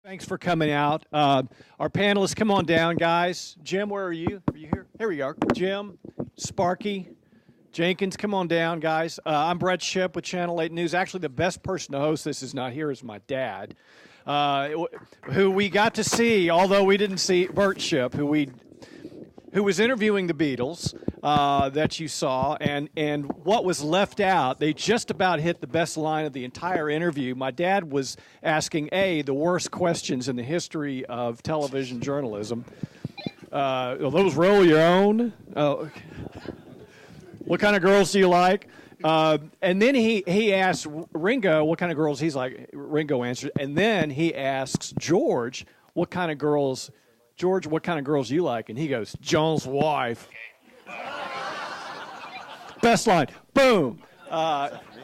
Thanks for coming out. Our panelists, come on down, guys. Jim, where are you? Are you here? Here we are. Jim, Sparky, Jenkins, come on down, guys. I'm Brett Shipp with Channel 8 News. Actually, the best person to host this is not here, is my dad, who we got to see, although we didn't see Brett Shipp, who was interviewing the Beatles that you saw, and what was left out, they just about hit the best line of the entire interview. My dad was asking, the worst questions in the history of television journalism. Will those roll your own? What kind of girls do you like? And then he asked Ringo what kind of girls he's like. Ringo answered. And then he asks George, what kind of girls you like? And he goes, John's wife. Best line. Boom.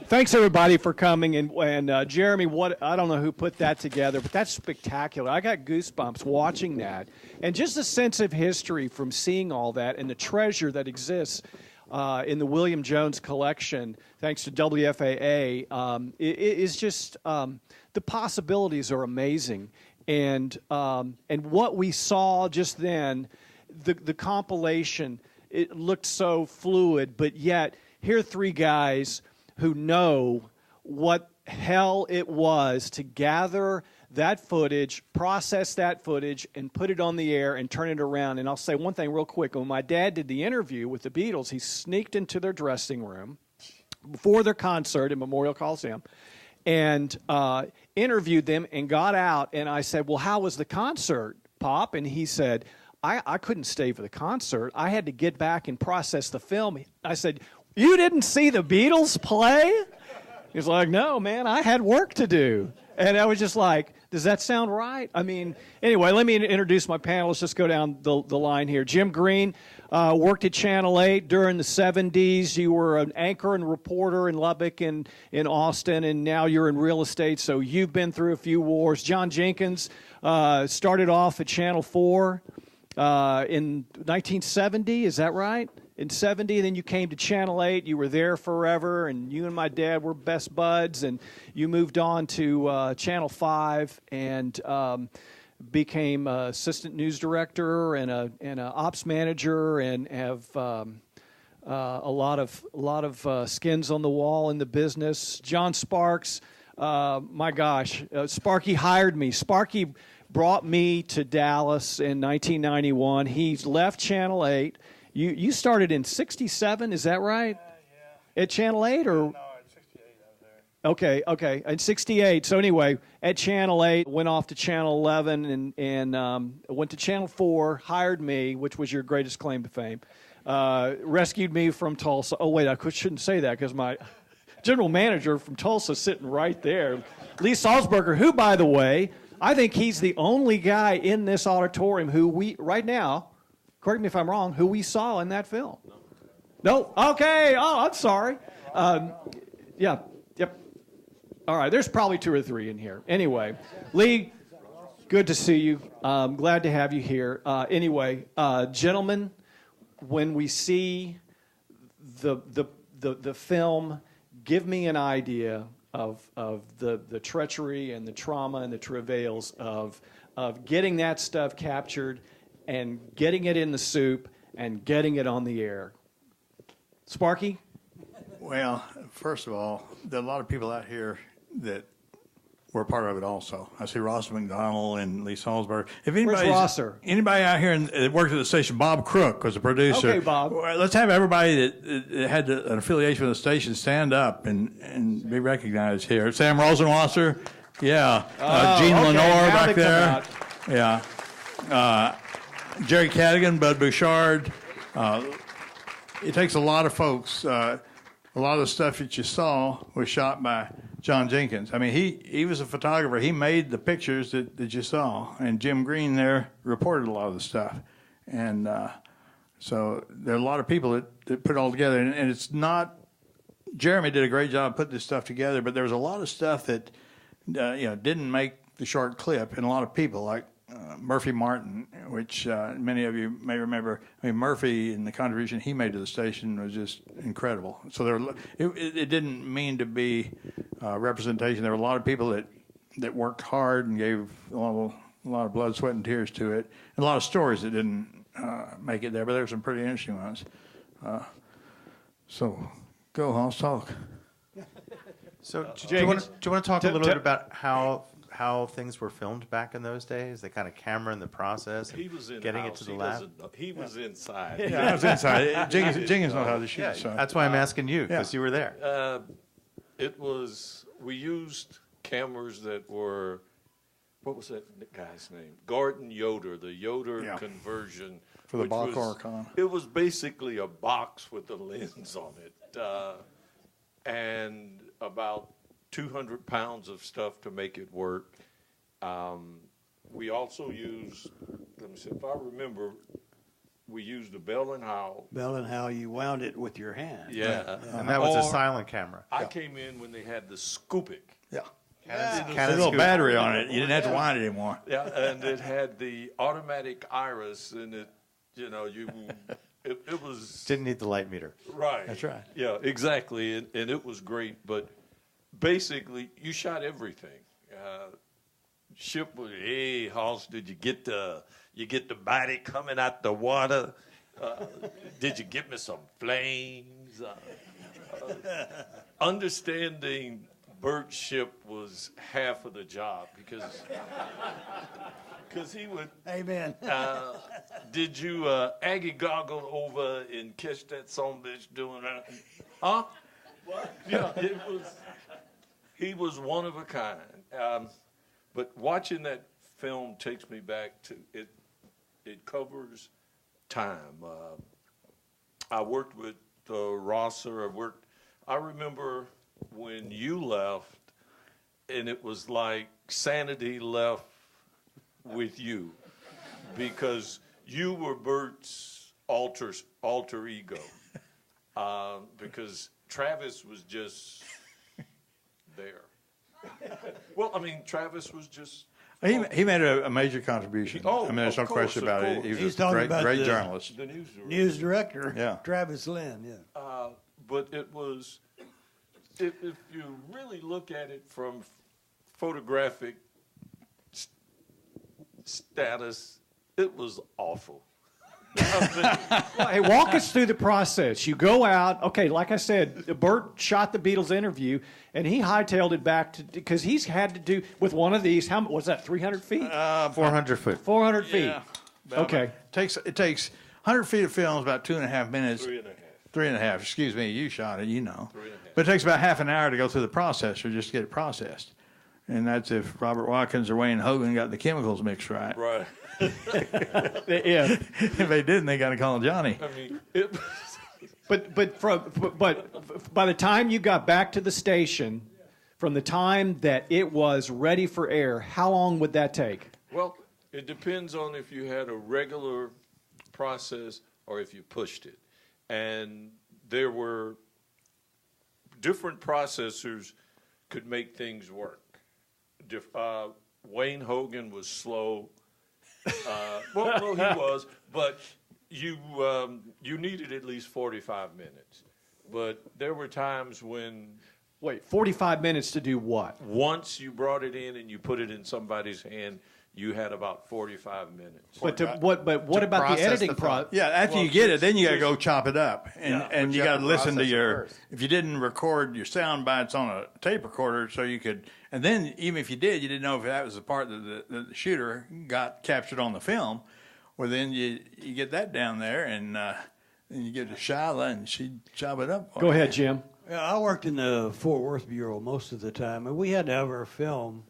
Thanks, everybody, for coming. And Jeremy, I don't know who put that together, but that's spectacular. I got goosebumps watching that. And just a sense of history from seeing all that and the treasure that exists in the William Jones collection, thanks to WFAA, is just the possibilities are amazing. And what we saw just then, the compilation, it looked so fluid, but yet here are three guys who know what hell it was to gather that footage, process that footage, and put it on the air and turn it around. And I'll say one thing real quick. When my dad did the interview with the Beatles, he sneaked into their dressing room before their concert in Memorial Coliseum and interviewed them and got out. And I said, well, how was the concert, Pop? And he said, I couldn't stay for the concert. I had to get back and process the film. I said, you didn't see the Beatles play? He's like, no, man, I had work to do. And I was just like, does that sound right? I mean, anyway, let me introduce my panelists. Just go down the line here. Jim Green worked at Channel 8 during the 70s. You were an anchor and reporter in Lubbock and in Austin, and now you're in real estate, so you've been through a few wars. John Jenkins started off at Channel 4 in 1970, is that right? In 70, and then you came to Channel 8. You were there forever, and you and my dad were best buds, and you moved on to Channel 5 and became assistant news director and a ops manager, and have a lot of skins on the wall in the business. John Sparks, my gosh, Sparky hired me. Sparky brought me to Dallas in 1991. He left Channel 8. You started in 67, is that right? Yeah. At Channel 8 or? No, at 68 I was there. Okay. In 68. So anyway, at Channel 8, went off to Channel 11 and went to Channel 4, hired me, which was your greatest claim to fame. Rescued me from Tulsa. Oh, wait, I shouldn't say that because my general manager from Tulsa is sitting right there. Lee Salzberger, who, by the way, I think he's the only guy in this auditorium who right now, correct me if I'm wrong, who we saw in that film. No? Okay. Oh, I'm sorry. Yep. All right, there's probably two or three in here. Anyway, Lee, good to see you. Glad to have you here. Anyway, gentlemen, when we see the film, give me an idea of the treachery and the trauma and the travails of getting that stuff captured and getting it in the soup and getting it on the air. Sparky? Well, first of all, there are a lot of people out here that were part of it also. I see Ross McDonald and Lee Salzberg. If Where's Rosser? Anybody out here that worked at the station, Bob Crook was a producer. Okay, Bob. Let's have everybody that had an affiliation with the station stand up and be recognized here. Sam Rosenwasser, yeah. Gene Lenore back there. Yeah. Jerry Cadigan, Bud Bouchard. It takes a lot of folks. A lot of the stuff that you saw was shot by John Jenkins. I mean, he was a photographer. He made the pictures that you saw. And Jim Green there reported a lot of the stuff. And so there are a lot of people that put it all together. And it's not, Jeremy did a great job putting this stuff together, but there was a lot of stuff that didn't make the short clip. And a lot of people, like Murphy Martin, which many of you may remember. I mean, Murphy and the contribution he made to the station was just incredible. So it didn't mean to be representation. There were a lot of people that that worked hard and gave a lot of blood, sweat, and tears to it. And a lot of stories that didn't make it there, but there were some pretty interesting ones. So, go, Hans, talk. So, do you want to talk a little bit about how things were filmed back in those days? The kind of camera and the process, he was in getting house. it to the lab. He was inside. Yeah, I was inside. Jenkins knows how to shoot. Yeah, so. that's why I'm asking you, because you were there. We used cameras that were, what was that guy's name? Gordon Yoder, the Yoder conversion. For the Bach-Oricon. It was basically a box with a lens on it, and about 200 pounds of stuff to make it work. We also used, let me see, if I remember, we used a Bell and Howell. Bell and Howell, you wound it with your hand. Yeah. And that was a silent camera. I came in when they had the Scoop-It. Yeah. Canon A little scoop. battery on it. You didn't have to wind it anymore. Yeah, and it had the automatic iris, and it was Didn't need the light meter. right. That's right. Yeah, exactly, and it was great. But basically, you shot everything. Shipp was, hey, Hoss, did you get the body coming out the water? Did you get me some flames? Understanding Brett Shipp was half of the job because he would. Amen. Did you Aggie goggle over and catch that son of a bitch doing that? Huh? What? Yeah, he was one of a kind. But watching that film takes me back to it. It covers time. I worked with Rosser. I remember when you left, and it was like sanity left with you because you were Bert's alter ego. Because Travis was just there. Well, I mean, Travis was just. He made a major contribution. Oh, I mean, there's no of course, question about of it. course. He was He's a talking great, about great the- journalist. The news director. News director, Yeah. Travis Lynn, yeah. But it was, if you really look at it from photographic status, it was awful. Hey, walk us through the process. You go out. Okay, like I said, Bert shot the Beatles interview, and he hightailed it back to because he's had to do with one of these. How was that? 300 feet? 400 foot. 400 feet. Yeah. Okay. It takes 100 feet of film is about 2.5 minutes. 3.5. 3.5. Excuse me. You shot it. You know. 3.5. But it takes about half an hour to go through the processor just to get it processed. And that's if Robert Watkins or Wayne Hogan got the chemicals mixed right. Right. Yeah. If they didn't, they got to call Johnny. I mean, it. But by the time you got back to the station, from the time that it was ready for air, how long would that take? Well, it depends on if you had a regular process or if you pushed it. And there were different processors could make things work. Wayne Hogan was slow. Well, no, he was, but you needed at least 45 minutes. But there were times when Wait, 45 minutes to do what? once you brought it in and you put it in somebody's hand, you had about 45 minutes. But what about the process editing the process? Yeah, after Well, you get it, then you got to just- go chop it up, and you you got have to to listen to process it your. first. If you didn't record your sound bites on a tape recorder, so you could, and then even if you did, you didn't know if that was the part that the shooter got captured on the film. Well, then you get that down there, and then you get to Shyla, and she'd chop it up. Go ahead, Jim. Yeah, I worked in the Fort Worth Bureau most of the time, and we had to have our film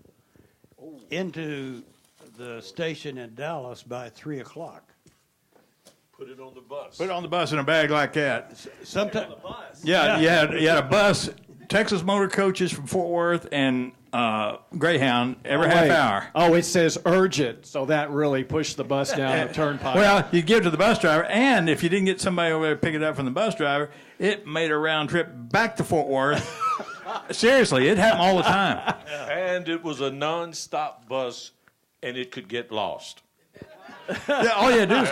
into the station in Dallas by 3 o'clock. Put it on the bus. Put it on the bus in a bag like that. Sometimes, Yeah, you had a bus, Texas Motor Coaches from Fort Worth, and Greyhound every half Wait. hour. Oh, it says urgent, so that really pushed the bus down the turnpike. Well, you give it to the bus driver, and if you didn't get somebody over there to pick it up from the bus driver, it made a round trip back to Fort Worth. Seriously, it happened all the time. And it was a non-stop bus, and it could get lost. Yeah, all you had to do is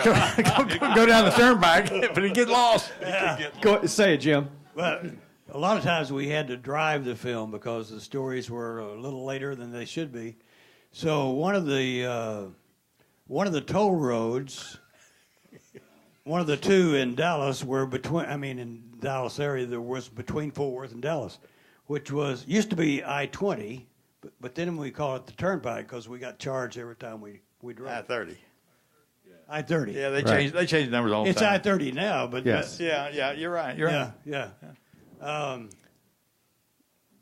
go down the turnpike, but it get lost. Go say it, Jim. well, a lot of times we had to drive the film because the stories were a little later than they should be. So one of the toll roads, one of the two in Dallas were in Dallas area, there was between Fort Worth and Dallas, which used to be I-20, but then we call it the Turnpike because we got charged every time we drove. I-30. I-30. Yeah, they changed numbers all the time. It's I-30 now, but yes. Yeah, you're right. You're right. Yeah.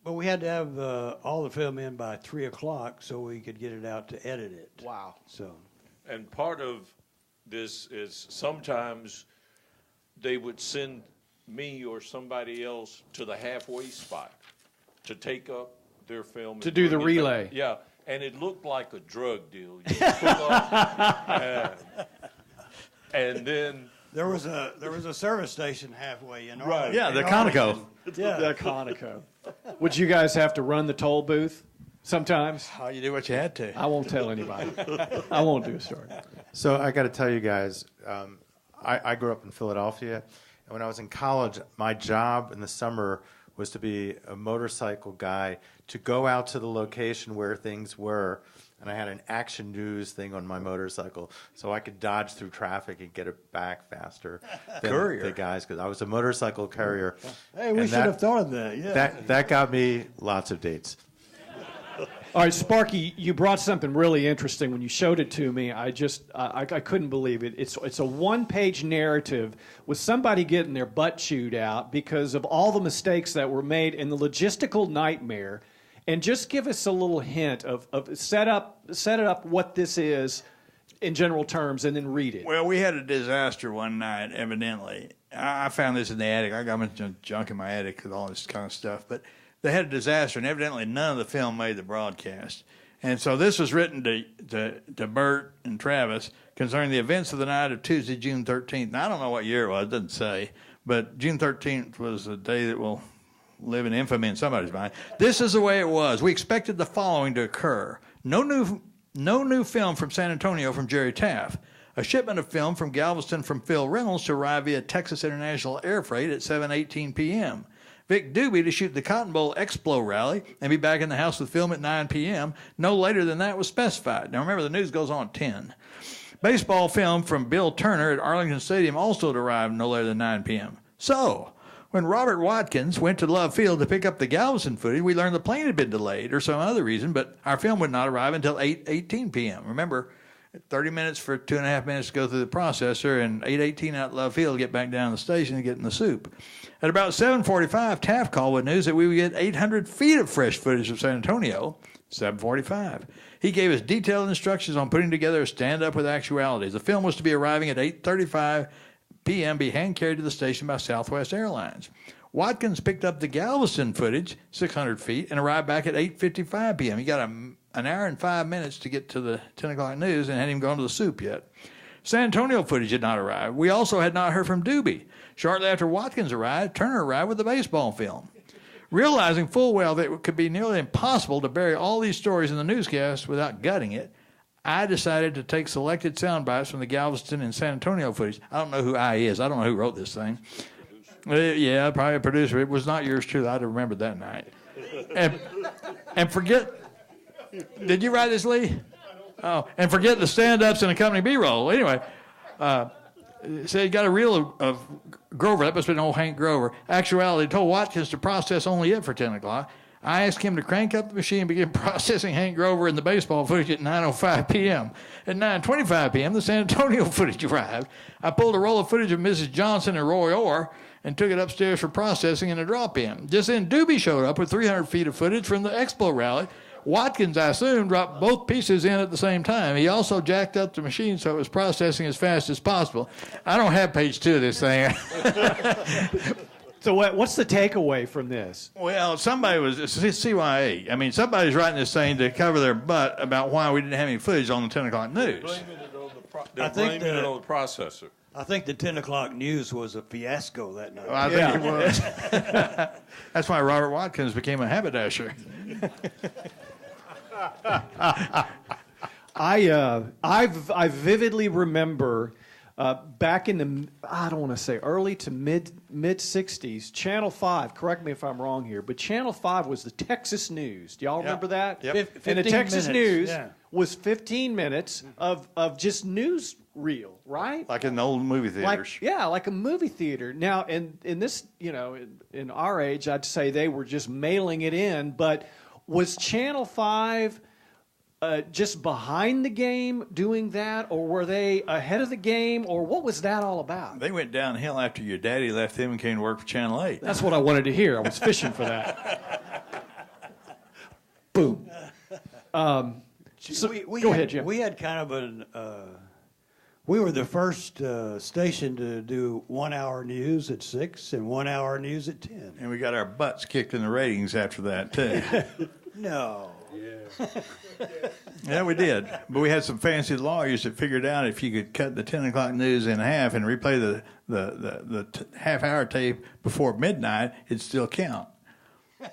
But we had to have all the film in by 3 o'clock so we could get it out to edit it. Wow. So. And part of this is sometimes they would send me or somebody else to the halfway spot to take up their film. To do the relay. Yeah, and it looked like a drug deal. You pull up, and then There was a service station halfway in Right. Yeah, the Conoco. Yeah. The Conoco. Would you guys have to run the toll booth sometimes? How you do what you had to. I won't tell anybody. I won't do a story. So I got to tell you guys, I grew up in Philadelphia, and when I was in college, my job in the summer was to be a motorcycle guy to go out to the location where things were, and I had an Action News thing on my motorcycle, so I could dodge through traffic and get it back faster than the guys, because I was a motorcycle courier. Hey, we should have thought of that. Yeah. That got me lots of dates. All right, Sparky, you brought something really interesting when you showed it to me. I couldn't believe it. It's a one-page narrative with somebody getting their butt chewed out because of all the mistakes that were made and the logistical nightmare. And just give us a little hint of set it up what this is in general terms, and then read it. Well, we had a disaster one night, evidently. I found this in the attic. I got a bunch of junk in my attic with all this kind of stuff, but they had a disaster, and evidently none of the film made the broadcast. And so this was written to Bert and Travis concerning the events of the night of Tuesday, June 13th. Now, I don't know what year it was, it doesn't say, but June 13th was a day that will live in infamy in somebody's mind. This is the way it was. We expected the following to occur. No new film from San Antonio from Jerry Taft. A shipment of film from Galveston from Phil Reynolds to arrive via Texas International Air Freight at 7:18 p.m. Vic Doobie to shoot the Cotton Bowl Explo rally and be back in the house with film at 9 p.m. No later than that was specified. Now remember, the news goes on at 10. Baseball film from Bill Turner at Arlington Stadium also to arrive no later than 9 p.m. So, when Robert Watkins went to Love Field to pick up the Galveston footage, we learned the plane had been delayed or some other reason, but our film would not arrive until 8:18 p.m. Remember, 30 minutes for 2.5 minutes to go through the processor, and 8:18 out at Love Field to get back down to the station and get in the soup. At about 7:45, Taft called with news that we would get 800 feet of fresh footage of San Antonio. 7:45. He gave us detailed instructions on putting together a stand-up with actualities. The film was to be arriving at 8:35 p.m., be hand-carried to the station by Southwest Airlines. Watkins picked up the Galveston footage, 600 feet, and arrived back at 8:55 p.m. He got an hour and 5 minutes to get to the 10 o'clock news and hadn't even gone to the soup yet. San Antonio footage had not arrived. We also had not heard from Doobie. Shortly after Watkins arrived, Turner arrived with the baseball film. Realizing full well that it could be nearly impossible to bury all these stories in the newscast without gutting it, I decided to take selected sound bites from the Galveston and San Antonio footage. I don't know who I is. I don't know who wrote this thing. Yeah, probably a producer. It was not yours truly. I'd have remembered that night. And forget... Did you write this, Lee? Oh, and forget the stand-ups and the company B-roll. Anyway, so you got a reel of Grover. That must have been old Hank Grover. Actuality told Watkins to process only it for 10 o'clock. I asked him to crank up the machine and begin processing Hank Grover and the baseball footage at 9:05 p.m. At 9:25 p.m., the San Antonio footage arrived. I pulled a roll of footage of Mrs. Johnson and Roy Orr and took it upstairs for processing in a drop-in. Just then, Doobie showed up with 300 feet of footage from the Expo rally. Watkins, I assume, dropped both pieces in at the same time. He also jacked up the machine so it was processing as fast as possible. I don't have page 2 of this thing. So what's the takeaway from this? Well, somebody was CYA. I mean, somebody's writing this thing to cover their butt about why we didn't have any footage on the 10 o'clock news. They're blaming it on the processor. I think the 10 o'clock news was a fiasco that night. Well, I think it was. That's why Robert Watkins became a haberdasher. I vividly remember back in the, I don't want to say early to mid 60s, Channel 5, correct me if I'm wrong here, but Channel 5 was the Texas News. Do y'all remember that? Yep. And the Texas News yeah. was 15 minutes of just news reel, right? Like in the old movie theaters. Like a movie theater. Now, in this, in our age, I'd say they were just mailing it in, but was Channel 5 just behind the game doing that, or were they ahead of the game, or what was that all about? They went downhill after your daddy left them and came to work for Channel 8. That's what I wanted to hear. I was fishing for that. Boom. Go ahead, Jim. We had kind of an. We were the first station to do 1 hour news at 6 and 1 hour news at 10. And we got our butts kicked in the ratings after that, too. No. Yeah, we did. But we had some fancy lawyers that figured out if you could cut the 10 o'clock news in half and replay the half-hour tape before midnight, it'd still count.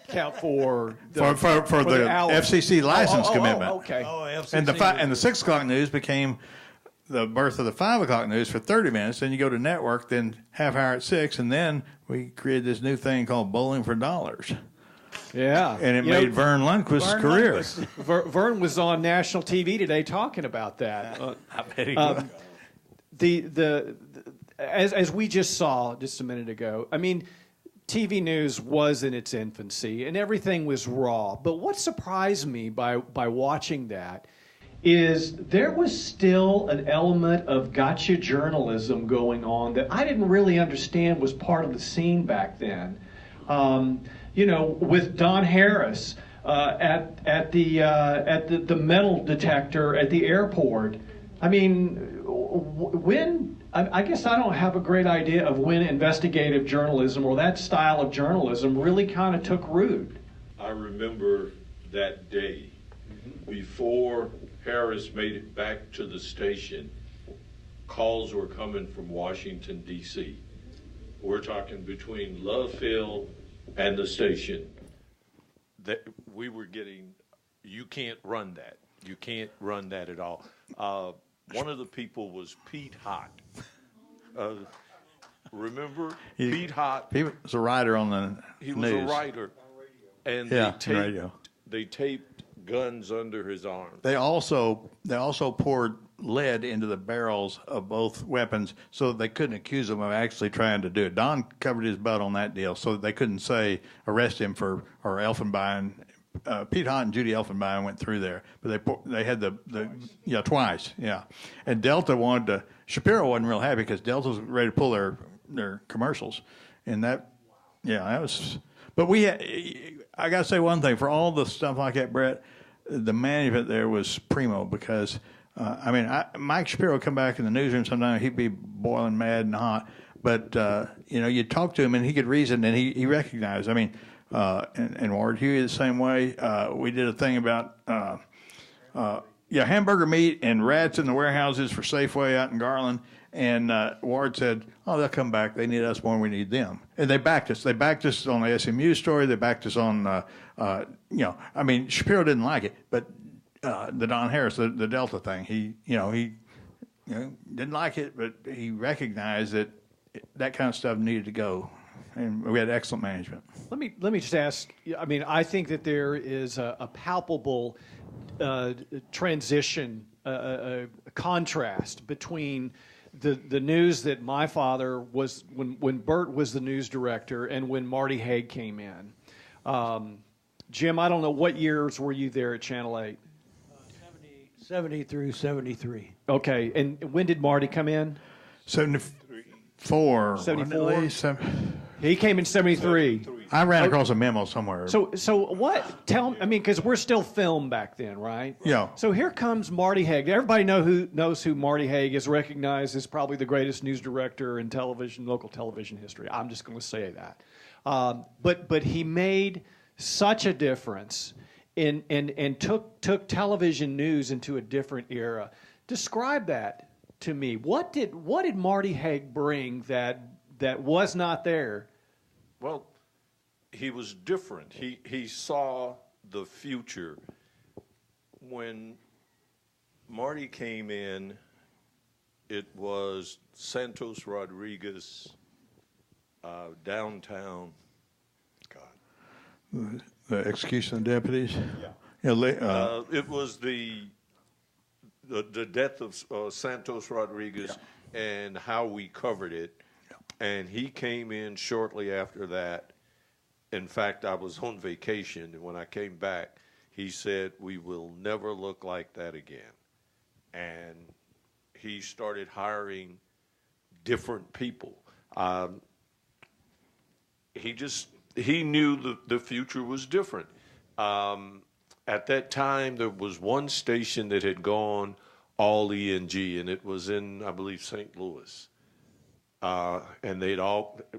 Count for the FCC license commitment. Okay. And the 6 o'clock news became the birth of the 5 o'clock news for 30 minutes. Then you go to network, then half hour at 6, and then we created this new thing called Bowling for Dollars. Yeah. And it made Vern Lundquist's career. Vern was on national TV today talking about that. I bet he was. As we just saw just a minute ago, I mean, TV news was in its infancy and everything was raw. But what surprised me by watching that is there was still an element of gotcha journalism going on that I didn't really understand was part of the scene back then. With Don Harris at the metal detector at the airport. I mean, when I guess I don't have a great idea of when investigative journalism or that style of journalism really kind of took root. I remember that day before Harris made it back to the station. Calls were coming from Washington, D.C. We're talking between Loveville and the station. That we were getting, you can't run that. You can't run that at all. One of the people was Pete Hott. Remember Pete Hott? He was a writer on the He news. was a writer. And they taped guns under his arms. They also poured lead into the barrels of both weapons so that they couldn't accuse him of actually trying to do it. Don covered his butt on that deal so that they couldn't say arrest him or Elfenbein. Pete Hott and Judy Elfenbein went through there, but they had twice, and Delta wanted to. Shapiro wasn't real happy because Delta was ready to pull their commercials, and that was. But I got to say one thing for all the stuff like that, Brett. The management there was primo because. Mike Shapiro would come back in the newsroom sometimes. He'd be boiling mad and hot. But, you'd talk to him, and he could reason, and he recognized. And Ward Huey the same way. We did a thing about, hamburger meat and rats in the warehouses for Safeway out in Garland. And Ward said, they'll come back. They need us more than we need them. And they backed us. They backed us on the SMU story. They backed us on, Shapiro didn't like it, but the Don Harris, the Delta thing, he didn't like it, but he recognized that kind of stuff needed to go, and we had excellent management. Let me just ask. I think that there is a palpable transition, a contrast between the news that my father was when Bert was the news director and when Marty Haig came in. Jim, I don't know what years were you there at Channel 8? 70 through 73. Okay, and when did Marty come in? 74. 74? He came in 73. I ran across a memo somewhere. So what? Tell me, because we're still filmed back then, right? Yeah. So here comes Marty Haig. Everybody knows who Marty Haig is, recognized as probably the greatest news director in local television history. I'm just going to say that. But he made such a difference and took television news into a different era. Describe that to me. What did Marty Haig bring that was not there? Well, he was different. He saw the future. When Marty came in, it was Santos Rodriguez, downtown. God. The execution of deputies? Yeah. It was the death of Santos Rodriguez and how we covered it. Yeah. And he came in shortly after that. In fact, I was on vacation, and when I came back, he said, "We will never look like that again." And he started hiring different people. He knew the future was different. At that time, there was one station that had gone all ENG, and it was in, I believe, St. Louis. And it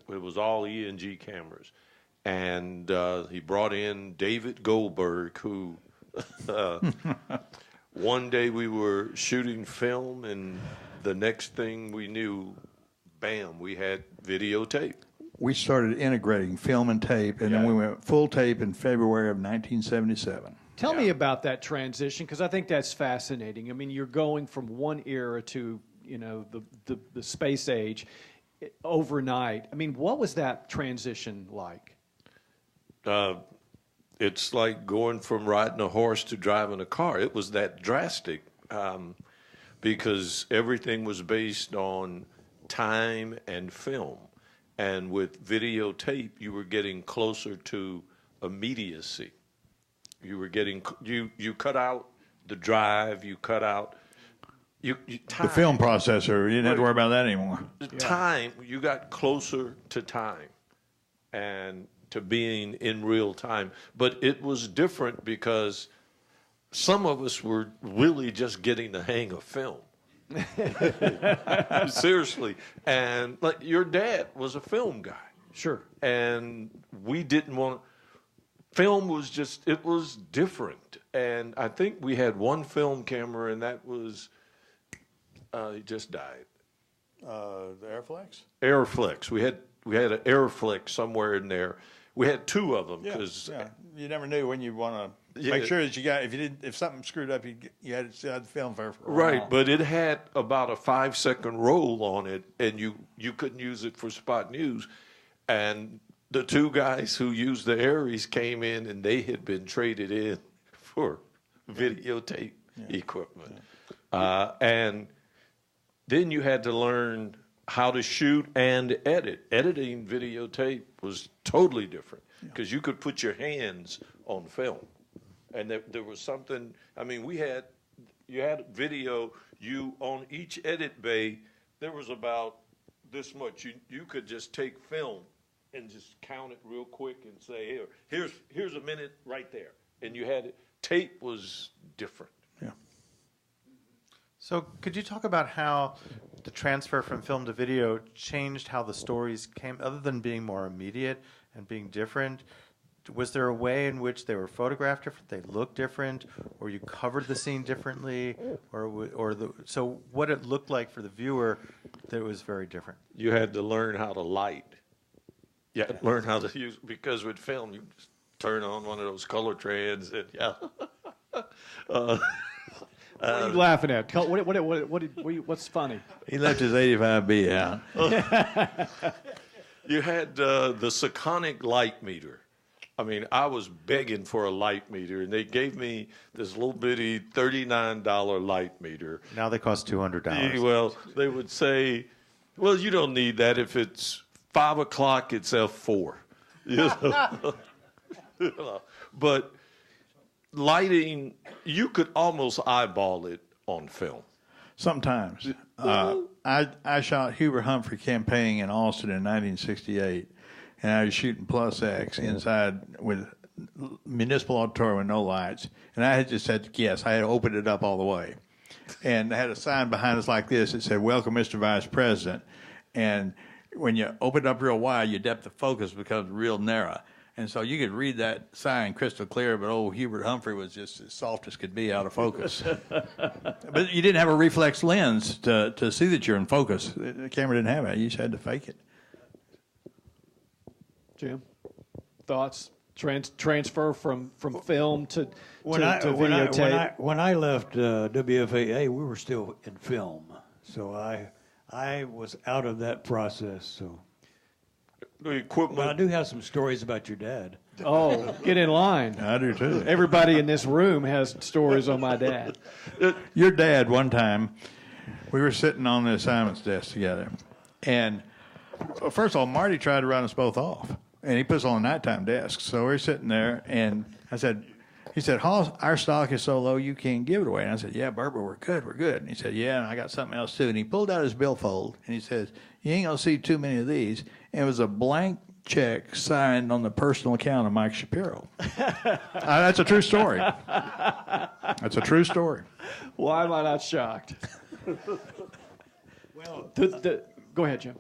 was all ENG cameras. And he brought in David Goldberg, who one day we were shooting film, and the next thing we knew, bam, we had videotape. We started integrating film and tape, and then we went full tape in February of 1977. Tell me about that transition, because I think that's fascinating. I mean, you're going from one era to, the space age overnight. I mean, what was that transition like? It's like going from riding a horse to driving a car. It was that drastic because everything was based on time and film. And with videotape, you were getting closer to immediacy. You were getting you cut out the drive. You cut out time. The film processor. You didn't have to worry about that anymore. Time. You got closer to time, and to being in real time. But it was different because some of us were really just getting the hang of film. Seriously. And like your dad was a film guy. Sure. And we didn't want film was just, it was different. And I think we had one film camera, and that was, he just died. The Airflex? Airflex. We had an Airflex somewhere in there. We had two of them because you never knew when you want to make sure that you got if something screwed up, you had to film for a right. while. But it had about a 5-second roll on it, and you couldn't use it for spot news. And the two guys who used the Aries came in, and they had been traded in for videotape equipment, and then you had to learn how to shoot and edit. Editing videotape was totally different because you could put your hands on film. And there was something, I mean, you had video, on each edit bay, there was about this much. You could just take film and just count it real quick and say, here's a minute right there. And you had it. Tape was different. Yeah. So could you talk about how the transfer from film to video changed how the stories came, other than being more immediate and being different? Was there a way in which they were photographed different, they looked different, or you covered the scene differently, so what it looked like for the viewer that was very different? You had to learn how to light. You had to learn how to use, because with film, you just turn on one of those color trends and what are you laughing at? What's funny? He left his 85B out. You had the Sekonic light meter. I mean, I was begging for a light meter, and they gave me this little bitty $39 light meter. Now they cost $200. Well, they would say, well, you don't need that. If it's 5 o'clock, it's F4. But lighting, you could almost eyeball it on film. Sometimes. I shot Hubert Humphrey campaigning in Austin in 1968, and I was shooting Plus X inside with municipal auditorium with no lights, and I had just had to guess. I had opened it up all the way, and I had a sign behind us like this that said, "Welcome, Mr. Vice President," and when you open it up real wide, your depth of focus becomes real narrow. And so you could read that sign crystal clear, but old Hubert Humphrey was just as soft as could be out of focus. But you didn't have a reflex lens to see that you're in focus. The camera didn't have it. You just had to fake it. Jim, thoughts? Transfer from film to videotape? When I left WFAA, we were still in film. So I was out of that process. So, The equipment. but I do have some stories about your dad. Oh, get in line. I do too. Everybody in this room has stories on my dad. Your dad, one time, we were sitting on the assignments desk together, and first of all, Marty tried to run us both off, and he put us on a nighttime desk. So we're sitting there, and he said, Hoss, our stock is so low you can't give it away. And I said, yeah, Bert, but we're good. And he said, yeah, and I got something else too. And he pulled out his billfold, and he says, you ain't going to see too many of these. And it was a blank check signed on the personal account of Mike Shapiro. That's a true story. That's a true story. Why am I not shocked? Well, Go ahead, Jim.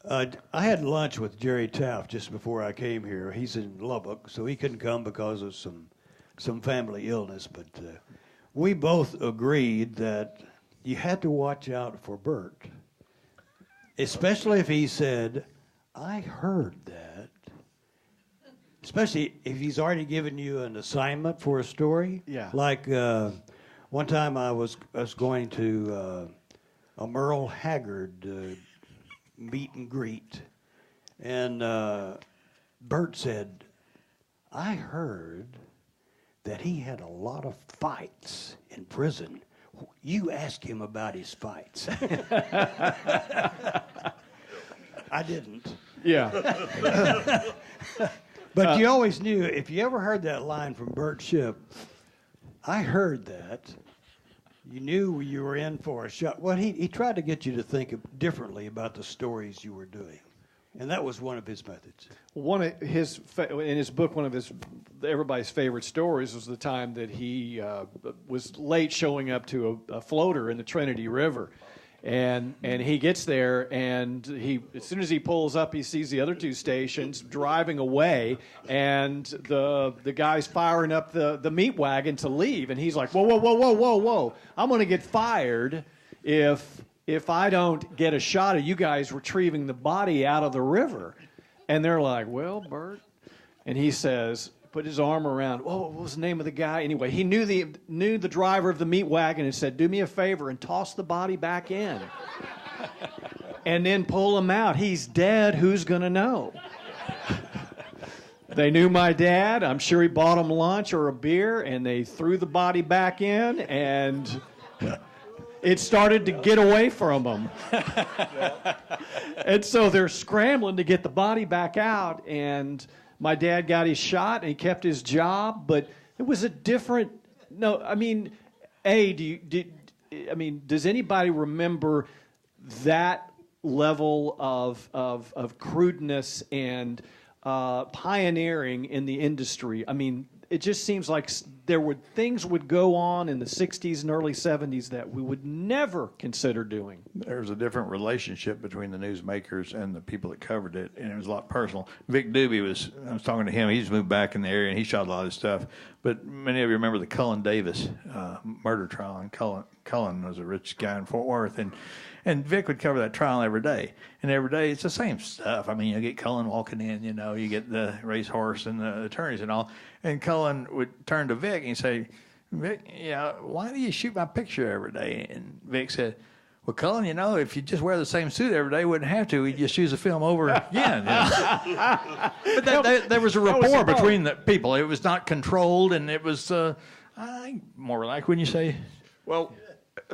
I had lunch with Jerry Taft just before I came here. He's in Lubbock, so he couldn't come because of some family illness. But we both agreed that you had to watch out for Bert, especially if he said, I heard that. Especially if he's already given you an assignment for a story. Yeah. Like one time I was going to a Merle Haggard meet and greet, and Bert said, I heard that he had a lot of fights in prison. You ask him about his fights. I didn't. Yeah. But you always knew, if you ever heard that line from Brett Shipp, I heard that, you knew you were in for a shot. Well, he tried to get you to think differently about the stories you were doing. And that was one of his methods. One of his in his book, one of his everybody's favorite stories was the time that he was late showing up to a floater in the Trinity River, and he gets there, and as soon as he pulls up, he sees the other two stations driving away, and the guy's firing up the meat wagon to leave, and he's like, whoa, I'm going to get fired if I don't get a shot of you guys retrieving the body out of the river. And they're like, well, Bert. And he says, put his arm around, what was the name of the guy? Anyway, he knew the driver of the meat wagon and said, do me a favor and toss the body back in. And then pull him out. He's dead. Who's going to know? They knew my dad. I'm sure he bought him lunch or a beer, and they threw the body back in, and it started to get away from them. And so they're scrambling to get the body back out, and my dad got his shot, and he kept his job, but it was a different, no, I mean, does anybody remember that level of crudeness and pioneering in the industry? I mean, it just seems like things would go on in the 60s and early 70s that we would never consider doing. There's a different relationship between the newsmakers and the people that covered it, and it was a lot personal. Vic Doobie I was talking to him. He's moved back in the area, and he shot a lot of this stuff. But many of you remember the Cullen Davis murder trial, and Cullen was a rich guy in Fort Worth, and Vic would cover that trial every day. And every day it's the same stuff. I mean, you get Cullen walking in, you get the racehorse and the attorneys and all. And Cullen would turn to Vic and say, Vic, why do you shoot my picture every day? And Vic said, well, Cullen, if you just wear the same suit every day, you wouldn't have to. We'd just use the film over again. But there was a rapport between the people. It was not controlled, and it was, I think, more like when you say. Well,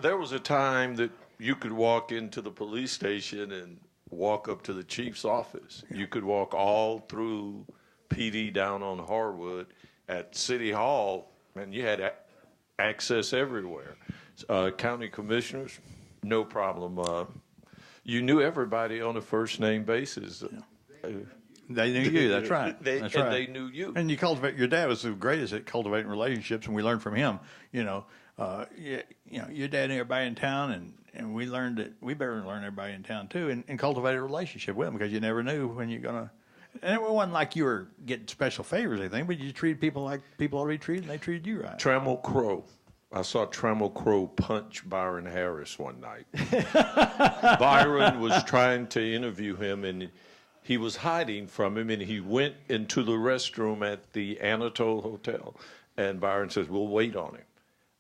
there was a time that you could walk into the police station and walk up to the chief's office. You could walk all through PD down on Harwood at City Hall, and you had access everywhere. County commissioners, no problem. You knew everybody on a first-name basis. They knew you. That's right. That's right. They knew you. And your dad was the greatest at cultivating relationships, and we learned from him. Your dad knew everybody in town, and we learned that we better learn everybody in town too, and cultivate a relationship with them, because you never knew when you're gonna. And it wasn't like you were getting special favors or anything, but you treated people like people ought to be treated, and they treated you right. Trammell Crow. I saw Trammell Crow punch Byron Harris one night. Byron was trying to interview him, and he was hiding from him, and he went into the restroom at the Anatole Hotel, and Byron says, we'll wait on him.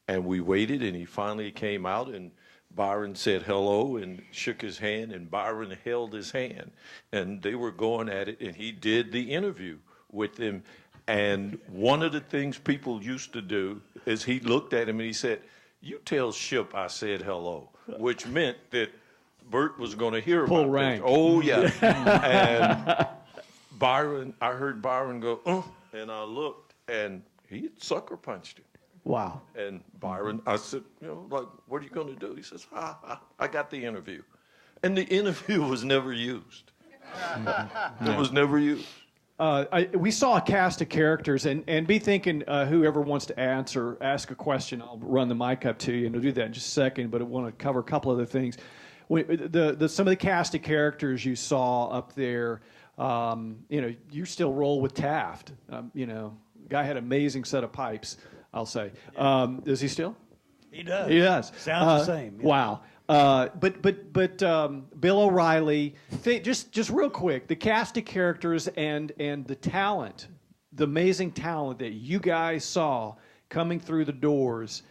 And we waited, and he finally came out, and Byron said hello and shook his hand, and Byron held his hand. And they were going at it, and he did the interview with him. And one of the things people used to do is he looked at him and he said, "You tell Shipp I said hello," which meant that Bert was going to hear Full about rank. this. Oh, yeah. And Byron, I heard Byron go, and I looked, and he had sucker punched him. Wow. And Byron, I said, like, what are you going to do? He says, I got the interview. And the interview was never used. It was never used. We saw a cast of characters, and be thinking whoever wants to ask a question, I'll run the mic up to you, and I'll do that in just a second, but I want to cover a couple other things. Some of the cast of characters you saw up there, you still roll with Taft. Guy had an amazing set of pipes, I'll say. Does he still? He does. He does. Sounds the same. Yeah. Wow. But Bill O'Reilly, just real quick, the cast of characters and the talent, the amazing talent that you guys saw coming through the doors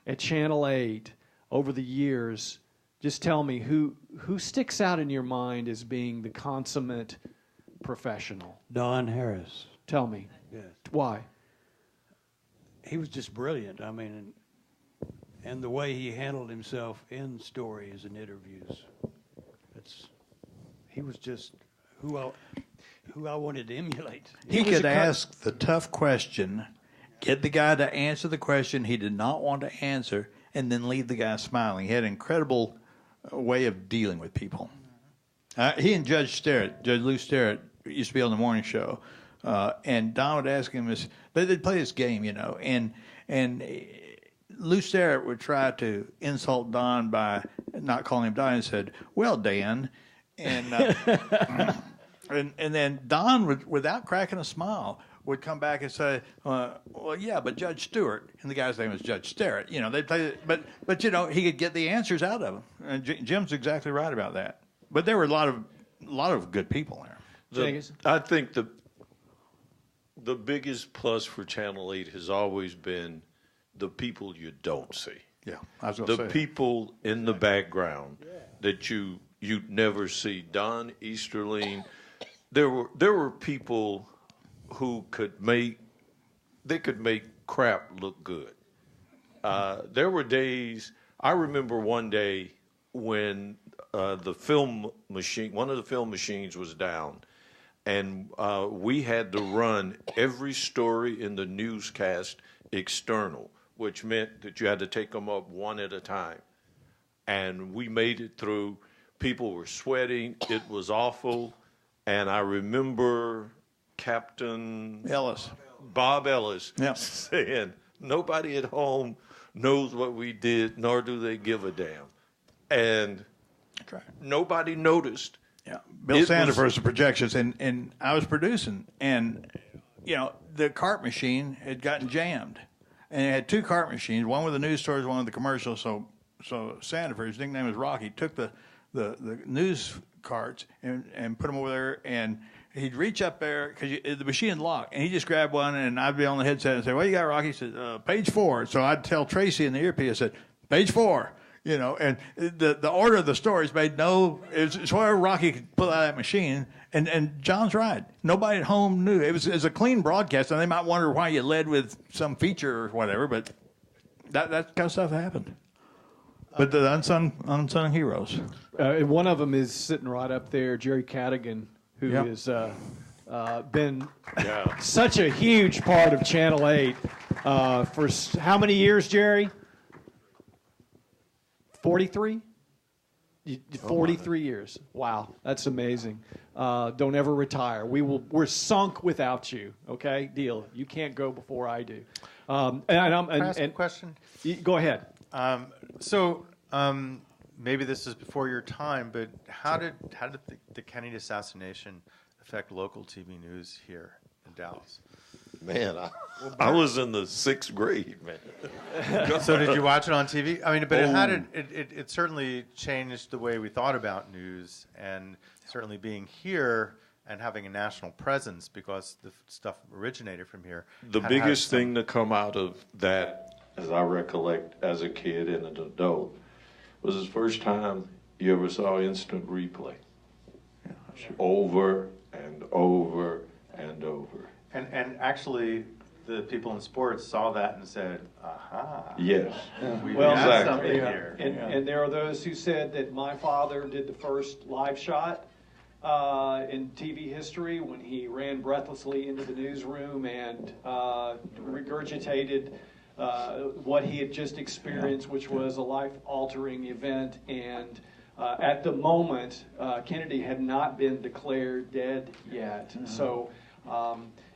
at Channel 8 over the years. Just tell me who sticks out in your mind as being the consummate professional? Don Harris. Tell me. Yes. Why? He was just brilliant. I mean, and the way he handled himself in stories and interviews, he was just who I wanted to emulate. He could ask the tough question, get the guy to answer the question he did not want to answer, and then leave the guy smiling. He had an incredible way of dealing with people. He and Judge Lou Sterrett, used to be on the morning show, and Don would ask him this. They'd play this game, and Lou Sterrett would try to insult Don by not calling him Don, and said, "Well, Dan," and and then Don would, without cracking a smile, would come back and say, "Well, yeah, but Judge Stewart," and the guy's name was Judge Sterrett. They play, but he could get the answers out of him. And Jim's exactly right about that. But there were a lot of good people there. I think the biggest plus for Channel 8 has always been the people you don't see. Yeah, I was going to say. The people in the background that you never see. Don Easterling. There were people who could make crap look good. There were days. I remember one day when one of the film machines was down, and we had to run every story in the newscast external, which meant that you had to take them up one at a time. And we made it through. People were sweating. It was awful. And I remember Captain Bob Ellis saying, "Nobody at home knows what we did, nor do they give a damn." And nobody noticed. Yeah, Bill Sandifer was the projections, and I was producing, and the cart machine had gotten jammed, and it had two cart machines, one with the news stories, one with the commercials. So Sandifer, his nickname was Rocky, took the news carts and put them over there, and he'd reach up there because the machine locked, and he just grabbed one, and I'd be on the headset and say, "What you got, Rocky?" He said, "Page 4." So I'd tell Tracy in the earpiece, I said, "Page 4." And the order of the stories made it's whatever Rocky could pull out of that machine. And John's right. Nobody at home knew. It was a clean broadcast, and they might wonder why you led with some feature or whatever, but that kind of stuff happened. But the unsung heroes. One of them is sitting right up there, Jerry Cadigan, who has been such a huge part of Channel 8 for how many years, Jerry? 43? 43 years. Wow, that's amazing. Don't ever retire. We're sunk without you. Okay, deal. You can't go before I do. Can I ask a question? Go ahead. Maybe this is before your time, but how did the Kennedy assassination affect local TV news here in Dallas? Man, I was in the 6th grade, man. So did you watch it on TV? I mean, but it certainly changed the way we thought about news, and certainly being here and having a national presence because the stuff originated from here. The biggest thing to come out of that as I recollect, as a kid and an adult, was the first time you ever saw instant replay. Yeah, sure. Over and over and over. And actually, the people in sports saw that and said, aha. Yes. We Well, have exactly. something Yeah. here. And there are those who said that my father did the first live shot in TV history when he ran breathlessly into the newsroom and regurgitated what he had just experienced, which was a life-altering event. And at the moment, Kennedy had not been declared dead yet. Mm-hmm. So,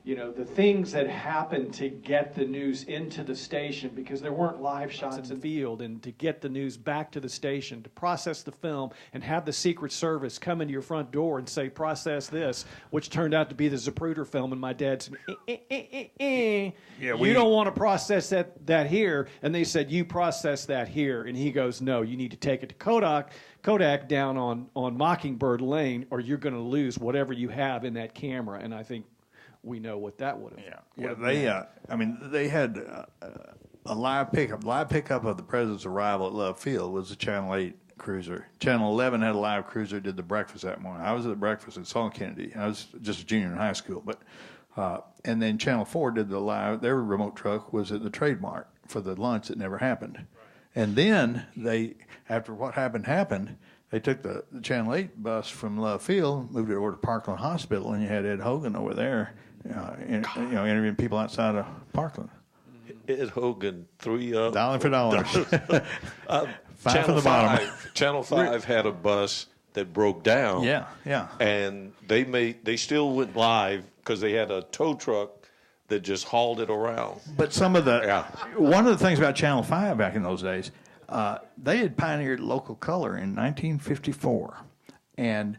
the things that happened to get the news into the station, because there weren't live shots in the field, and to get the news back to the station, to process the film, and have the Secret Service come into your front door and say, process this, which turned out to be the Zapruder film, and my dad said, you don't want to process that here. And they said, you process that here. And he goes, no, you need to take it to Kodak down on Mockingbird Lane, or you're going to lose whatever you have in that camera. And I think we know what that would have. Yeah. They had a live pickup of the president's arrival at Love Field was a Channel 8 cruiser. Channel 11 had a live cruiser, did the breakfast that morning. I was at the breakfast and saw Kennedy. I was just a junior in high school, but and then Channel 4 did the live. Their remote truck was at the Trademark for the lunch that never happened. Right. And then after what happened. They took the Channel 8 bus from Love Field, moved it over to Parkland Hospital, and you had Ed Hogan over there, interviewing people outside of Parkland. Ed Hogan, $1 for dollars. Five for the bottom. Channel 5 had a bus that broke down. Yeah. And they still went live because they had a tow truck that just hauled it around. But one of the things about Channel 5 back in those days, they had pioneered local color in 1954, and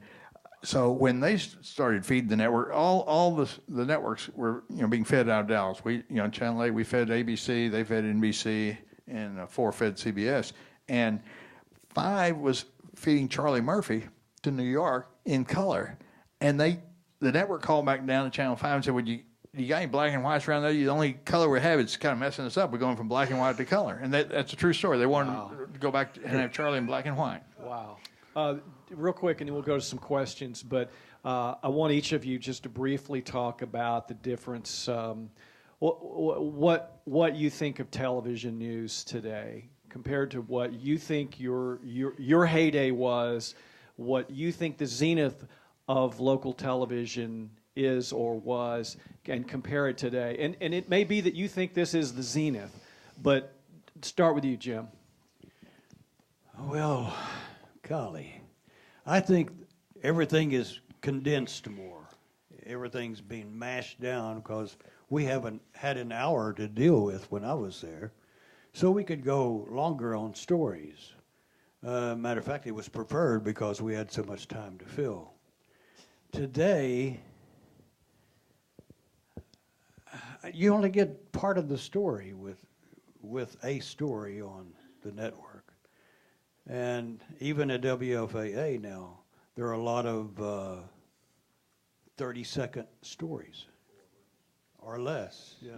so when they started feeding the network, all the networks were being fed out of Dallas. We Channel 8 we fed ABC, they fed NBC, and 4 fed CBS, and 5 was feeding Charlie Murphy to New York in color, and the network called back down to Channel 5 and said, "Would you got any black and whites around there? The only color we have is kind of messing us up. We're going from black and white to color." And that's a true story. They wanted to go back and have Charlie in black and white. Wow. Real quick, and then we'll go to some questions. But I want each of you just to briefly talk about the difference, what you think of television news today compared to what you think your heyday was, what you think the zenith of local television is or was, and compare it today. And it may be that you think this is the zenith, but start with you, Jim. Well, golly, I think everything is condensed more. Everything's being mashed down because we haven't had an hour to deal with when I was there, so we could go longer on stories. Matter of fact, it was preferred because we had so much time to fill. Today, you only get part of the story with a story on the network. And even at WFAA now, there are a lot of 30-second stories or less. Yeah.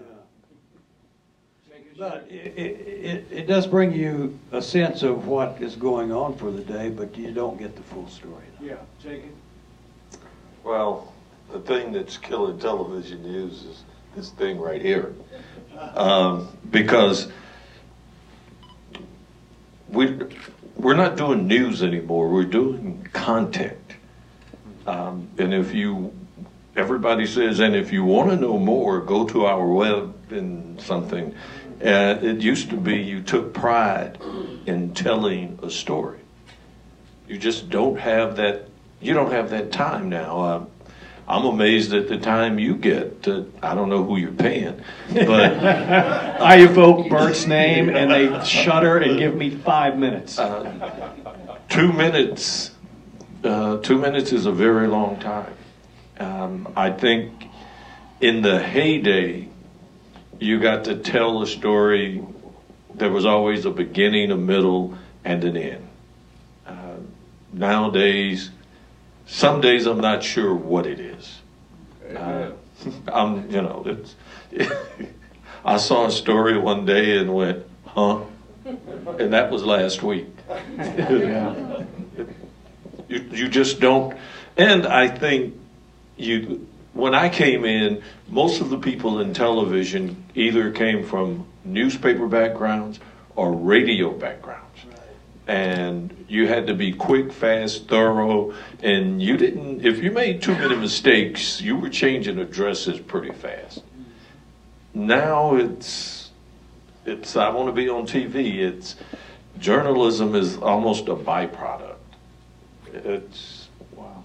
But it does bring you a sense of what is going on for the day, but you don't get the full story. Yeah, Jacob? Well, the thing that's killing television news is this thing right here, because we're not doing news anymore. We're doing content, and everybody says, and if you want to know more, go to our web and something. It used to be you took pride in telling a story. You just don't have that. You don't have that time now. I'm amazed at the time you get. I don't know who you're paying, but I evoke Bert's name, and they shudder and give me 5 minutes. 2 minutes. 2 minutes is a very long time. I think in the heyday, you got to tell a story. There was always a beginning, a middle, and an end. Nowadays, some days I'm not sure what it is. I saw a story one day and went, huh? And that was last week. You just don't. And I think when I came in, most of the people in television either came from newspaper backgrounds or radio backgrounds. And you had to be quick, fast, thorough, and if you made too many mistakes, you were changing addresses pretty fast. Now it's I want to be on TV. Journalism is almost a byproduct. Wow.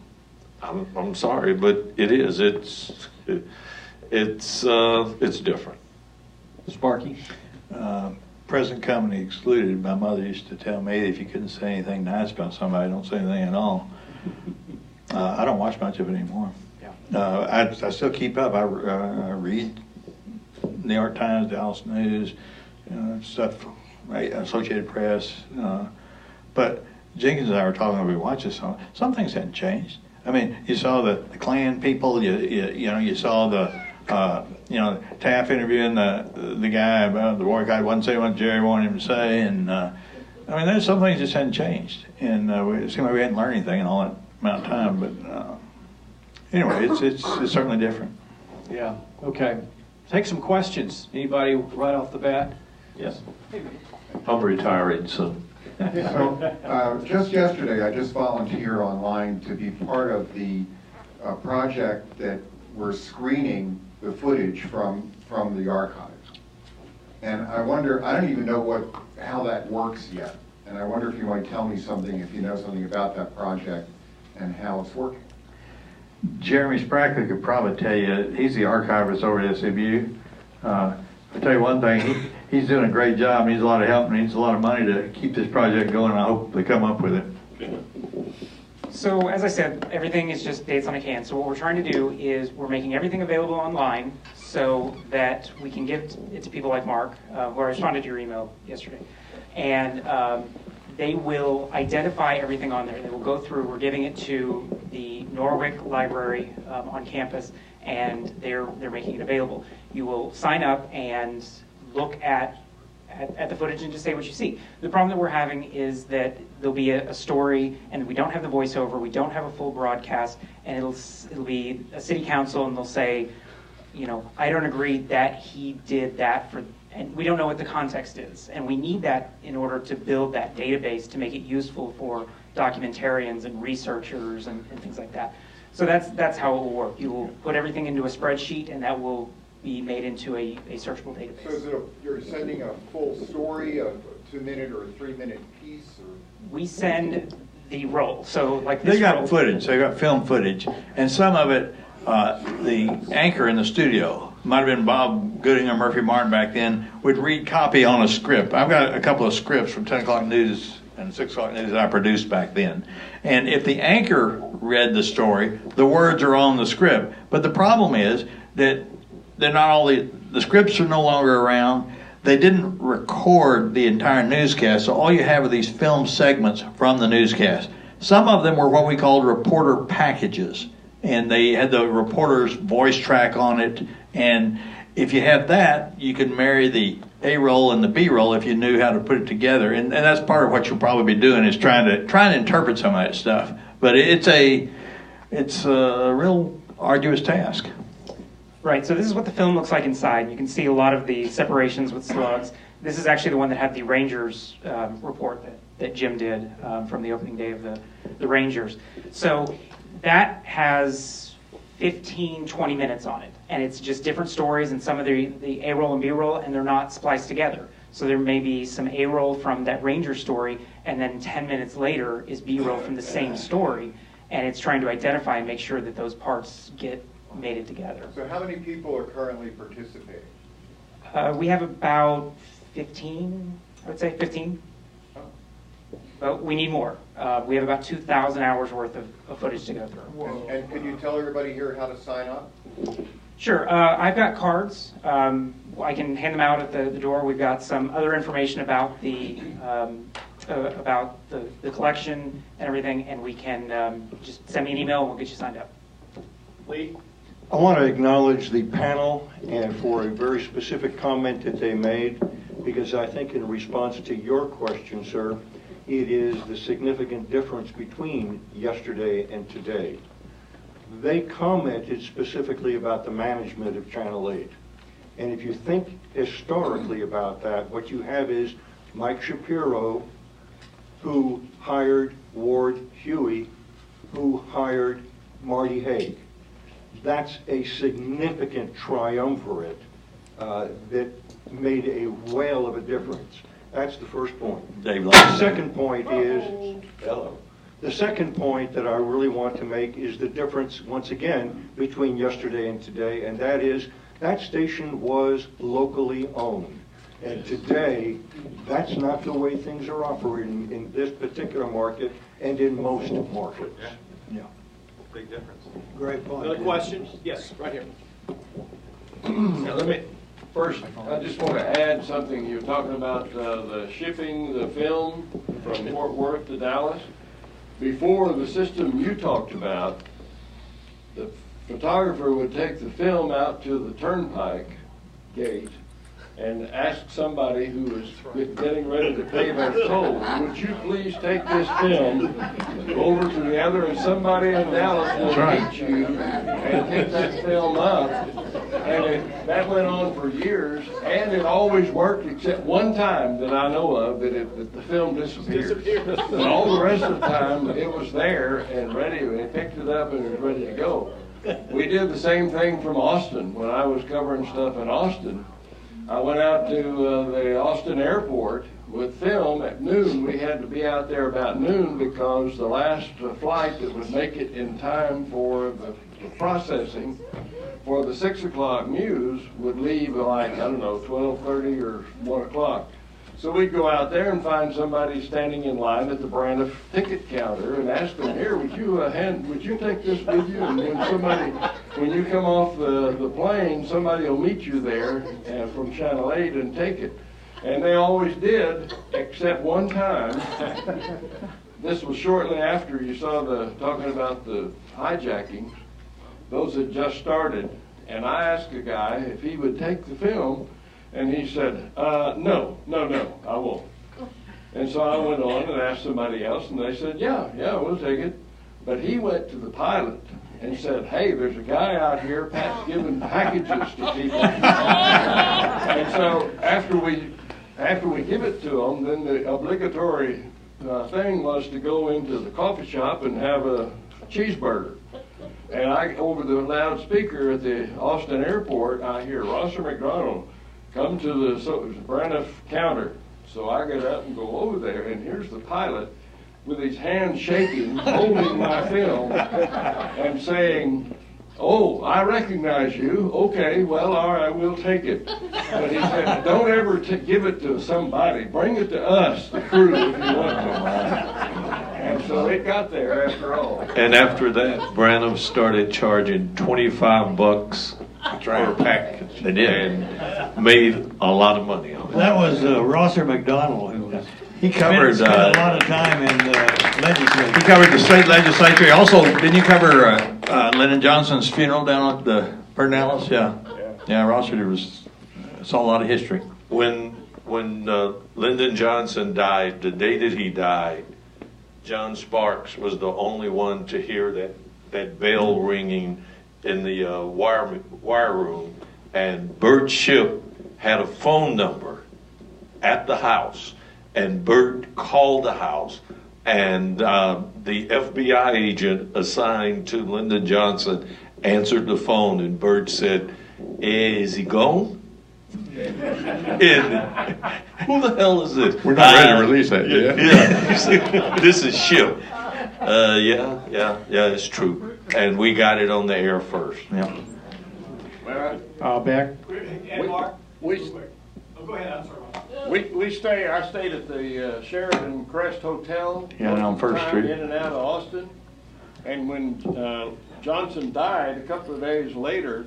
I'm sorry, but it is. It's different. Sparky? Present company excluded. My mother used to tell me if you couldn't say anything nice about somebody, don't say anything at all. I don't watch much of it anymore. Yeah. I still keep up. I read New York Times, Dallas News, stuff, Associated Press. But Jenkins and I were talking when we watched this. Some things hadn't changed. I mean, you saw the Klan people. You saw the Taft interviewing the guy about the boycott. Wasn't saying what Jerry wanted him to say, and I mean, there's some things just hadn't changed, and it seemed like we hadn't learned anything in all that amount of time. But anyway, it's certainly different. Yeah. Okay. Take some questions. Anybody right off the bat? Yes. I'm retiring soon. So just yesterday, I just volunteered online to be part of the project that we're screening the footage from the archives. And I wonder, I don't even know how that works yet. And I wonder if you might tell me something, if you know something about that project and how it's working. Jeremy Sprackler could probably tell you. He's the archivist over at SMU. I'll tell you one thing, he's doing a great job, needs a lot of help, and needs a lot of money to keep this project going, and I hope they come up with it. So, as I said, everything is just dates on a can. So what we're trying to do is we're making everything available online so that we can give it to people like Mark, who I responded to your email yesterday. And they will identify everything on there. They will go through, we're giving it to the Norwich Library on campus, and they're making it available. You will sign up and look at the footage and just say what you see. The problem that we're having is that there'll be a story and we don't have the voiceover, we don't have a full broadcast, and it'll be a city council and they'll say, I don't agree that he did that and we don't know what the context is. And we need that in order to build that database to make it useful for documentarians and researchers and things like that. So that's how it will work. You will put everything into a spreadsheet and that will be made into a searchable database. So is it you're sending a full story, a 2-minute or a 3-minute piece? Or? We send the roll. So like this. They got footage. They got film footage, and some of it, the anchor in the studio might have been Bob Gooding or Murphy Martin back then would read copy on a script. I've got a couple of scripts from 10 o'clock news and 6 o'clock news that I produced back then. And if the anchor read the story, the words are on the script. But the problem is that they're not all the scripts are no longer around. They didn't record the entire newscast, so all you have are these film segments from the newscast. Some of them were what we called reporter packages, and they had the reporter's voice track on it. And if you have that, you can marry the A-roll and the B-roll if you knew how to put it together. And that's part of what you'll probably be doing is trying to interpret some of that stuff. But it's a real arduous task. Right, so this is what the film looks like inside. You can see a lot of the separations with slugs. This is actually the one that had the Rangers report that Jim did from the opening day of the Rangers. So that has 15, 20 minutes on it. And it's just different stories and some of the A-roll and B-roll, and they're not spliced together. So there may be some A-roll from that Ranger story, and then 10 minutes later is B-roll from the same story. And it's trying to identify and make sure that those parts get made it together. So how many people are currently participating? We have about 15, I would say 15. But we need more. We have about 2,000 hours worth of footage to go through. And could you tell everybody here how to sign up? Sure. I've got cards. I can hand them out at the door. We've got some other information about the collection and everything, and we can just send me an email and we'll get you signed up. Lee? I want to acknowledge the panel and for a very specific comment that they made. because I think in response to your question, sir, it is the significant difference between yesterday and today. They commented specifically about the management of Channel 8. And if you think historically about that, what you have is Mike Shapiro, who hired Ward Huey, who hired Marty Haig. That's a significant triumvirate that made a whale of a difference. That's the first point. The second point is, the second point that I really want to make is the difference, once again, between yesterday and today, and that is that station was locally owned. And today, that's not the way things are operating in this particular market and in most markets. Yeah. Big difference. Great point. Another question? Yes, right here. Now, let me, first, I just want to add something. You're talking about the shipping the film from Fort Worth to Dallas. Before the system you talked about, the photographer would take the film out to the turnpike gate and ask somebody who was getting ready to pay their toll, would you please take this film over to the other, and somebody in Dallas will meet you and pick that film up. And that went on for years, and it always worked except one time that I know of that the film disappeared. And all the rest of the time, it was there and ready. They picked it up and it was ready to go. We did the same thing from Austin. When I was covering stuff in Austin, I went out to the Austin airport with film at noon. We had to be out there about noon because the last flight that would make it in time for the processing for the 6 o'clock news would leave like, I don't know, 12:30 or 1 o'clock. So we'd go out there and find somebody standing in line at the Braniff ticket counter and ask them, here, would you take this with you? And when you come off the plane, somebody will meet you there from Channel 8 and take it. And they always did, except one time. This was shortly after you saw talking about the hijackings. Those had just started. And I asked a guy if he would take the film. And he said, no, I won't. And so I went on and asked somebody else, and they said, yeah, we'll take it. But he went to the pilot and said, hey, there's a guy out here giving packages to people. And so after we give it to them, then the obligatory thing was to go into the coffee shop and have a cheeseburger. And over the loudspeaker at the Austin airport, I hear Rosser McDonald come to the Braniff counter. So I get up and go over there, and here's the pilot with his hands shaking, holding my film, and saying, oh, I recognize you. Okay, well, all right, we'll take it. But he said, don't ever give it to somebody. Bring it to us, the crew, if you want to. And so it got there after all. And after that, Braniff started charging $25 per package. They did. And made a lot of money on it. That was Rosser McDonald who was. He covered spent a lot of time in the legislature. He covered the state legislature. Also, didn't you cover Lyndon Johnson's funeral down at the Pernalis? Yeah. Rosser saw a lot of history. When Lyndon Johnson died, the day that he died, John Sparks was the only one to hear that bell ringing in the wire room, and Brett Shipp had a phone number at the house, and Bert called the house, and the FBI agent assigned to Lyndon Johnson answered the phone, and Bert said, is he gone? And who the hell is this? We're not ready to release that yet. Yeah. This is Shipp. Yeah, it's true. And we got it on the air first. Yeah. Back. Go ahead, I'm sorry. I stayed at the Sheraton Crest Hotel. Yeah, on First Street. In and out of Austin. And when Johnson died, a couple of days later,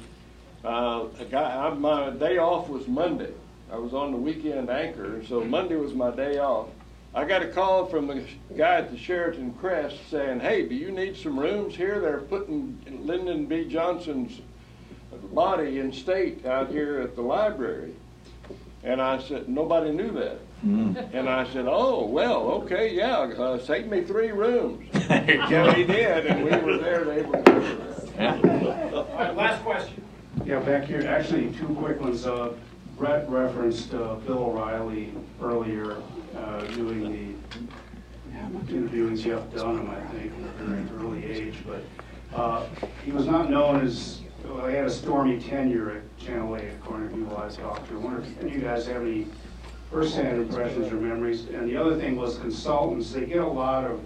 my day off was Monday. I was on the weekend anchor, so Monday was my day off. I got a call from the guy at the Sheraton Crest saying, hey, do you need some rooms here? They're putting Lyndon B. Johnson's body in state out here at the library. And I said, nobody knew that. And I said, oh, well, okay, yeah, save me 3 rooms. Yeah, he did, and we were there, they were there. All right, last question. Yeah, back here, actually 2 quick ones. Brett referenced Bill O'Reilly earlier doing interviewing Jeff Dunham, I think, at a very early age, but he was not known as, well, he had a stormy tenure at Channel 8, according to people I talked to. I wonder if any of you guys have any first-hand impressions or memories. And the other thing was consultants. They get a lot of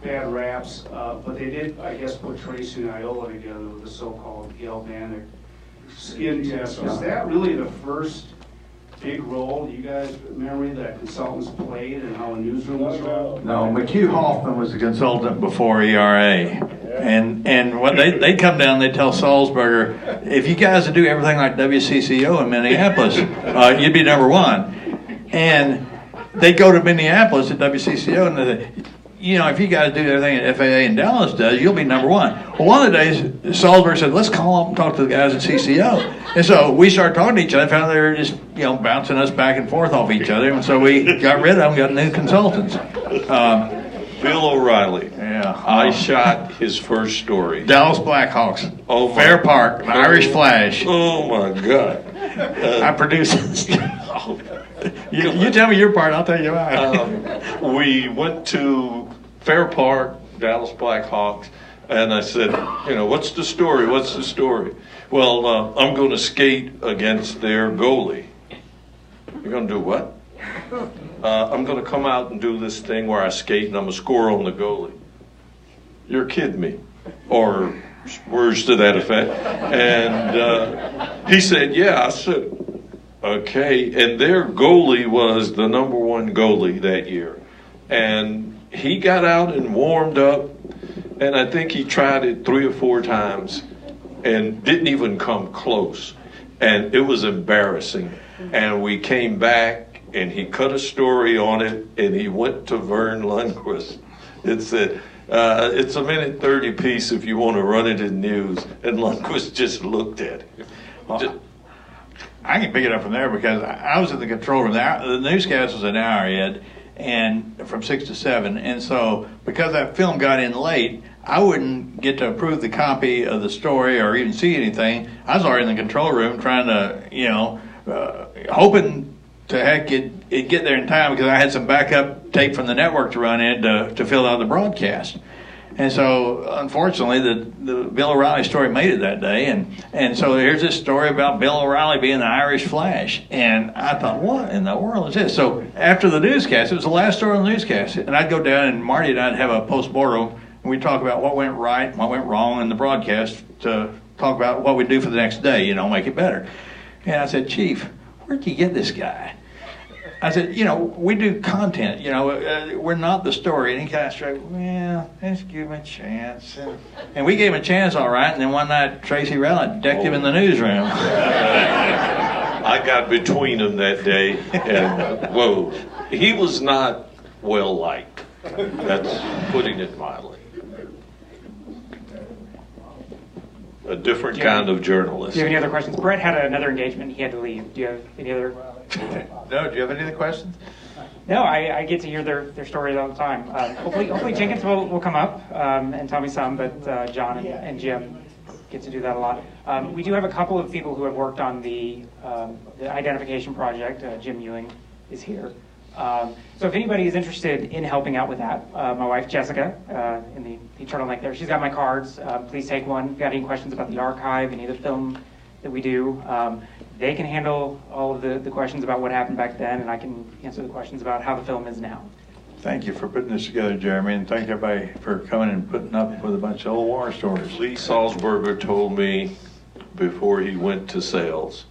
bad raps, but they did, I guess, put Tracy and Iola together with the so-called galvanic skin test. Was that really the first big role you guys remember that consultants played and how a newsroom was run? No, McHugh Hoffman was the consultant before ERA. And when they come down, they tell Salzberger, if you guys would do everything like WCCO in Minneapolis, you'd be number 1. And they go to Minneapolis at WCCO and they say, you know, if you guys do everything that FAA in Dallas does, you'll be number 1. Well, one of the days, Salzberg said, let's call up and talk to the guys at CCO. And so we started talking to each other, found they were just, you know, bouncing us back and forth off each other. And so we got rid of them, got new consultants. Bill O'Reilly. Yeah. I shot his first story. Dallas Blackhawks. Oh, Fair Park, the Irish Flash. Oh, my God. I produced this. You tell me your part, I'll tell you mine. We went to Fair Park, Dallas Blackhawks, and I said, you know, what's the story? What's the story? Well, I'm going to skate against their goalie. You're going to do what? I'm going to come out and do this thing where I skate and I'm going to score on the goalie. You're kidding me. Or words to that effect. And he said, yeah. I said, okay. And their goalie was the number 1 goalie that year. And he got out and warmed up. And I think he tried it 3 or 4 times and didn't even come close. And it was embarrassing. And we came back and he cut a story on it and he went to Vern Lundquist. It said, it's a 1:30 piece if you want to run it in news. And Lundquist just looked at it. I can pick it up from there because I was in the control room. The newscast was an hour, Ed, and from 6 to 7. And so because that film got in late, I wouldn't get to approve the copy of the story or even see anything. I was already in the control room trying to, you know, hoping to heck it'd get there in time because I had some backup tape from the network to run in to fill out the broadcast. And so, unfortunately, the Bill O'Reilly story made it that day. And so here's this story about Bill O'Reilly being the Irish Flash. And I thought, what in the world is this? So after the newscast, it was the last story on the newscast. And I'd go down and Marty and I'd have a post-mortem. And we'd talk about what went right and what went wrong in the broadcast to talk about what we'd do for the next day, you know, make it better. And I said, Chief, where'd you get this guy? I said, you know, we do content, you know, we're not the story. And he kind of straight, well, let's give him a chance. And we gave him a chance, all right. And then one night, Tracy Rowlett decked him in the newsroom. I got between them that day, and whoa, he was not well liked. That's putting it mildly. A different kind of journalist. Do you have any other questions? Brett had another engagement. He had to leave. Do you have any other? No, do you have any other questions? No, I get to hear their stories all the time. Hopefully Jenkins will come up and tell me some, but John and Jim get to do that a lot. We do have a couple of people who have worked on the identification project. Jim Ewing is here. So if anybody is interested in helping out with that, my wife Jessica in the turtleneck there, she's got my cards. Please take one. If you got any questions about the archive, any of the film that we do, they can handle all of the questions about what happened back then, and I can answer the questions about how the film is now. Thank you for putting this together, Jeremy, and thank everybody for coming and putting up with a bunch of old war stories. Lee Salzberger told me before he went to sales,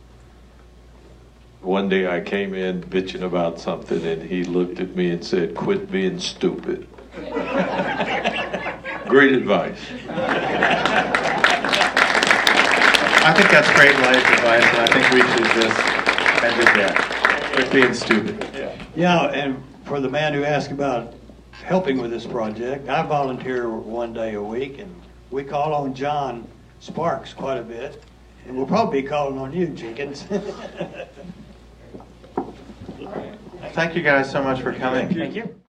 one day I came in bitching about something and he looked at me and said, quit being stupid. Great advice. I think that's great life advice, and I think we should just end it there. Quit being stupid. Yeah, and for the man who asked about helping with this project, I volunteer 1 day a week, and we call on John Sparks quite a bit, and we'll probably be calling on you, Jenkins. Thank you guys so much for coming. Thank you.